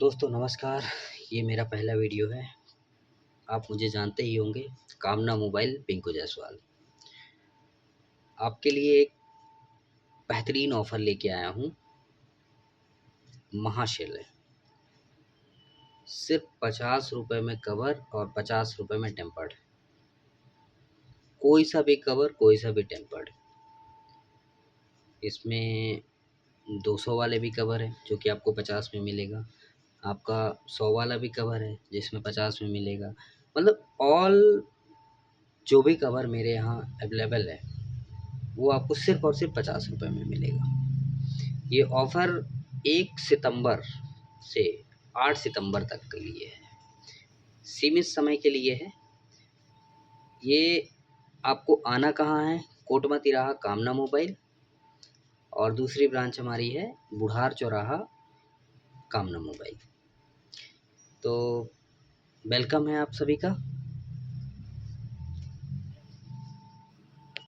दोस्तों नमस्कार। ये मेरा पहला वीडियो है। आप मुझे जानते ही होंगे, कामना मोबाइल पिंकू जायसवाल। आपके लिए एक बेहतरीन ऑफ़र लेके आया हूँ। महाशैल है। सिर्फ 50 रुपये में कवर और 50 रुपये में टेम्पर्ड। कोई सा भी कवर, कोई सा भी टेम्पर्ड। इसमें 200 वाले भी कवर है जो कि आपको 50 में मिलेगा। आपका 100 वाला भी कवर है जिसमें 50 में मिलेगा। मतलब ऑल जो भी कवर मेरे यहाँ अवेलेबल है वो आपको सिर्फ़ और सिर्फ 50 रुपये में मिलेगा। ये ऑफ़र 1 सितंबर से 8 सितंबर तक के लिए है, सीमित समय के लिए है। ये आपको आना कहाँ है? कोटमा तिराहा कामना मोबाइल, और दूसरी ब्रांच हमारी है बुढ़ार चौराहा कामना मोबाइल। तो वेलकम है आप सभी का।